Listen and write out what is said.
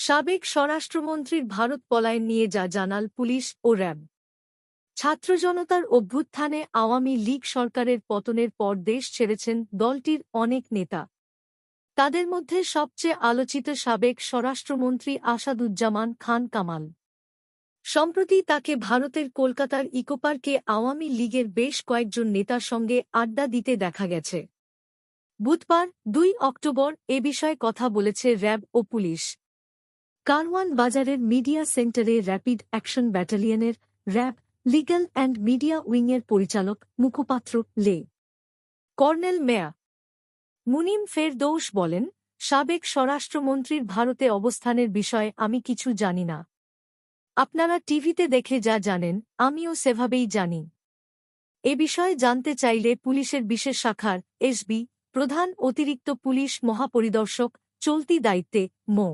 সাবেক স্বরাষ্ট্রমন্ত্রীর ভারত পলায়ন নিয়ে যা জানাল পুলিশ ও র্যাব। ছাত্র জনতার অভ্যুত্থানে আওয়ামী লীগ সরকারের পতনের পর দেশ ছেড়েছেন দলটির অনেক নেতা। তাদের মধ্যে সবচেয়ে আলোচিত সাবেক স্বরাষ্ট্রমন্ত্রী আসাদুজ্জামান খান কামাল। সম্প্রতি তাকে ভারতের কলকাতার ইকোপার্কে আওয়ামী লীগের বেশ কয়েকজন নেতার সঙ্গে আড্ডা দিতে দেখা গেছে। বুধবার ২ অক্টোবর এ বিষয়ে কথা বলেছে র্যাব ও পুলিশ। কারওয়ান বাজারের মিডিয়া সেন্টারে র্যাপিড অ্যাকশন ব্যাটালিয়নের র্যাব লিগ্যাল অ্যান্ড মিডিয়া উইংয়ের পরিচালক মুখপাত্র লে কর্নেল মেয়া মুনিম ফেরদৌস বলেন, সাবেক স্বরাষ্ট্রমন্ত্রীর ভারতে অবস্থানের বিষয়ে আমি কিছু জানি না। আপনারা টিভিতে দেখে যা জানেন আমিও সেভাবেই জানি। এ বিষয়ে জানতে চাইলে পুলিশের বিশেষ শাখার এসবি প্রধান অতিরিক্ত পুলিশ মহাপরিদর্শক চলতি দায়িত্বে মো।